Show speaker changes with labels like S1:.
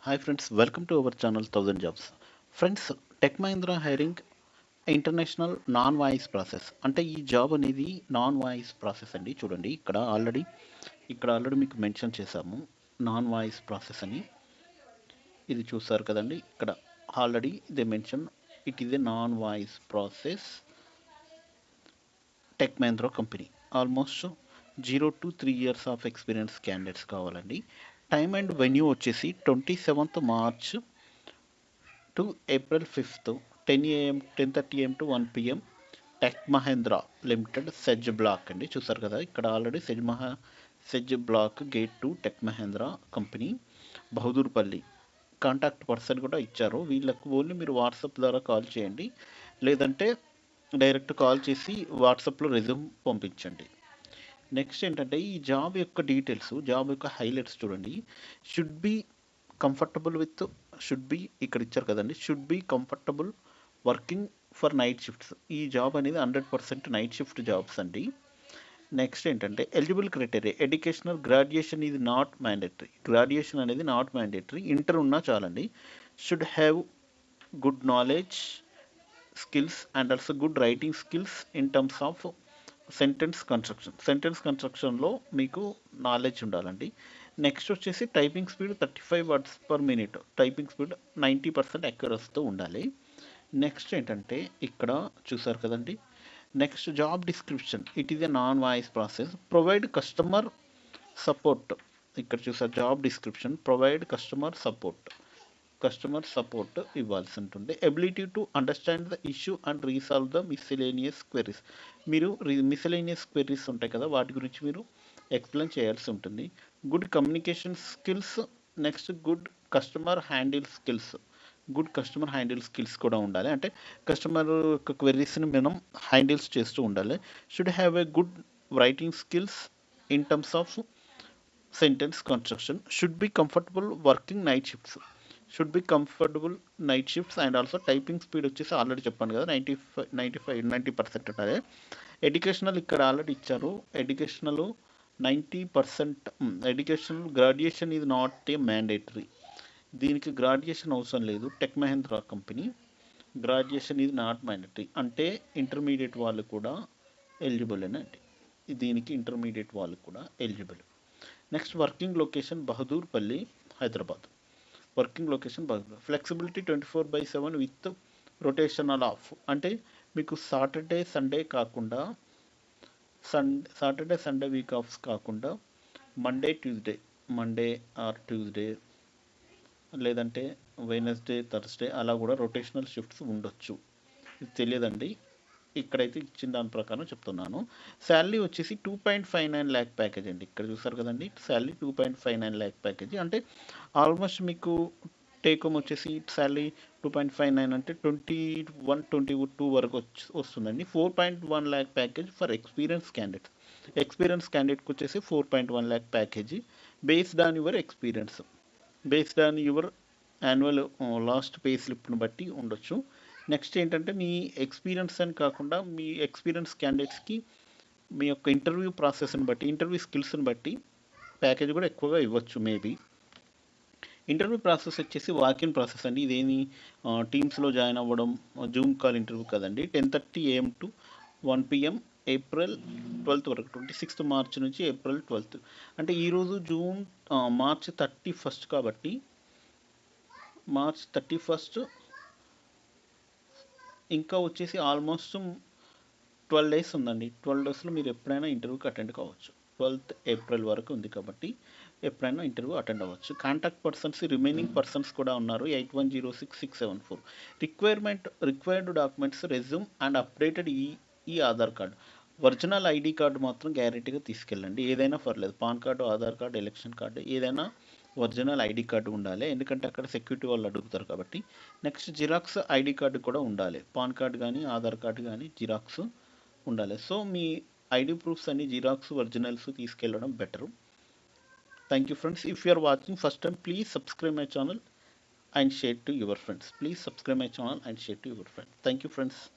S1: Hi friends, welcome to our channel 1000 Jobs. Friends, Tech Mahindra hiring international non voice process అంటే ఈ job అనేది non voice process అండి. చూడండి ఇక్కడ already మీకు మెన్షన్ చేశాము నాన్ వాయిస్ ప్రాసెస్ అని. ఇది చూసారు కదండి, ఇక్కడ already they mention it is a non voice process. Tech Mahindra company almost 0 to 3 years of experience candidates కావాలండి. టైమ్ అండ్ వెన్యూ వచ్చేసి 27th March to April 5th, 10 AM 10:30 AM to 1 PM. Tech Mahindra limited SEZ block అండి. చూసారు కదా, ఇక్కడ already SEZ block gate 2 Tech Mahindra company Bahadurpally. Contact person కూడా ఇచ్చారు. వీళ్ళకు only మీరు వాట్సాప్ ద్వారా కాల్ చేయండి, లేదంటే డైరెక్ట్ కాల్ చేసి వాట్సాప్లో రెజ్యూమ్ పంపించండి. నెక్స్ట్ ఏంటంటే ఈ జాబ్ యొక్క డీటెయిల్స్, జాబ్ యొక్క హైలైట్స్ చూడండి. Should be comfortable with, should be ఇక్కడ ఇచ్చారు కదండి, should be comfortable working for night shifts. ఈ జాబ్ అనేది 100% నైట్ షిఫ్ట్ జాబ్స్ అండి. నెక్స్ట్ ఏంటంటే eligible criteria educational graduation is not mandatory. Graduation అనేది నాట్ మ్యాండేటరీ, ఇంటర్ ఉన్నా చాలండి. Should have good knowledge skills and also good writing skills in terms of sentence కన్స్ట్రక్షన్లో మీకు knowledge ఉండాలండి. Next వచ్చేసి typing speed 35 words per minute, typing speed 90% అక్యురసీతో ఉండాలి. Next ఏంటంటే ఇక్కడ చూసారు కదండి, next job description. It is a non voice process. Provide customer support. ఇక్కడ చూసారు job description, provide customer support ఇవ్వాల్సి ఉంటుంది. Ability to understand the issue and resolve the miscellaneous queries. మీరు మిస్సెలేనియస్ క్వెరీస్ ఉంటాయి కదా, వాటి గురించి మీరు ఎక్స్ప్లెయిన్ చేయాల్సి ఉంటుంది. Good communication skills. Next good customer handle skills కూడా ఉండాలి. అంటే కస్టమర్ యొక్క క్వెరీస్ని మనం హ్యాండిల్స్ చేస్తూ ఉండాలి. Should have a good writing skills in terms of sentence construction. Should be comfortable night shifts and also typing speed వచ్చేసి ఆల్రెడీ చెప్పాను కదా, 90% ఉండాలి. ఎడ్యుకేషనల్ ఇక్కడ ఆల్రెడీ ఇచ్చారు. Educational 90%. Educational graduation is not a mandatory. దీనికి graduation అవసరం లేదు. Tech Mahindra company graduation is not mandatory అంటే ఇంటర్మీడియట్ వాళ్ళు కూడా ఎలిజిబుల్ అండి. దీనికి ఇంటర్మీడియట్ వాళ్ళు కూడా eligible. Next working location Bahadurpally, Hyderabad. Flexibility 24/7 with rotational of. అంటే మీకు సాటర్డే సండే వీక్ ఆఫ్స్ కాకుండా మండే ఆర్ ట్యూస్డే లేదంటే వెనస్డే థర్స్డే అలా కూడా రొటేషనల్ షిఫ్ట్స్ ఉండొచ్చు. ఇది తెలియదండి, ఇక్కడైతే ఇచ్చిన దాని ప్రకారం చెప్తున్నాను. శాలరీ వచ్చేసి 2.59 lakh ప్యాకేజ్ అండి. ఇక్కడ చూసారు కదండి, శాలరీ 2.59 lakh ప్యాకేజ్. అంటే ఆల్మోస్ట్ మీకు టేక్ హోమ్ వచ్చేసి శాలరీ 2.59 అంటే 21-22 వరకు వస్తుందండి. 4.1 lakh ప్యాకేజ్ ఫర్ ఎక్స్పీరియన్స్ క్యాండిడేట్కి వచ్చేసి 4.1 lakh package based on your experience, based on your annual last pay స్లిప్ను బట్టి ఉండొచ్చు. నెక్స్ట్ ఏంటంటే మీ ఎక్స్పీరియన్స్ అని కాకుండా మీ ఎక్స్పీరియన్స్ క్యాండిడేట్స్కి మీ యొక్క ఇంటర్వ్యూ ప్రాసెస్ని బట్టి, ఇంటర్వ్యూ స్కిల్స్ని బట్టి ప్యాకేజ్ కూడా ఎక్కువగా ఇవ్వచ్చు మేబీ. ఇంటర్వ్యూ ప్రాసెస్ వచ్చేసి వాకిన్ ప్రాసెస్ అండి. ఇదేమి టీమ్స్లో జాయిన్ అవ్వడం, జూమ్ కాల్ ఇంటర్వ్యూ కదండి. 10:30 AM to 1 PM April 12th వరకు, 26th March నుంచి April 12th. అంటే ఈరోజు March 31st కాబట్టి March 31st ఇంకా వచ్చేసి ఆల్మోస్ట్ 12 days ఉందండి. 12 daysలో మీరు ఎప్పుడైనా ఇంటర్వ్యూకి అటెండ్ కావచ్చు. 12th April వరకు ఉంది కాబట్టి ఎప్పుడైనా ఇంటర్వ్యూ అటెండ్ అవ్వచ్చు. కాంటాక్ట్ పర్సన్స్ రిమైనింగ్ పర్సన్స్ కూడా ఉన్నారు, 8106-674. Required documents resume and updated ఈ Aadhaar card. Original ID card మాత్రం గ్యారెంటీగా తీసుకెళ్ళండి. ఏదైనా పర్లేదు, PAN card, Aadhaar card, election card, ఏదైనా ఒరిజినల్ ఐడి కార్డు ఉండాలి, ఎందుకంటే అక్కడ సెక్యూరిటీ వాళ్ళు అడుగుతారు కాబట్టి. నెక్స్ట్ జిరాక్స్ ఐడి కార్డు కూడా ఉండాలి. పాన్ కార్డు కానీ ఆధార్ కార్డు కానీ జిరాక్స్ ఉండాలి. సో మీ ఐడి ప్రూఫ్స్ అన్ని జిరాక్స్ ఒరిజినల్స్ తీసుకెళ్ళడం better. Thank you friends. If you are watching first time, please subscribe my channel and share to your friends. Please subscribe my channel and share to your friends. Thank you friends.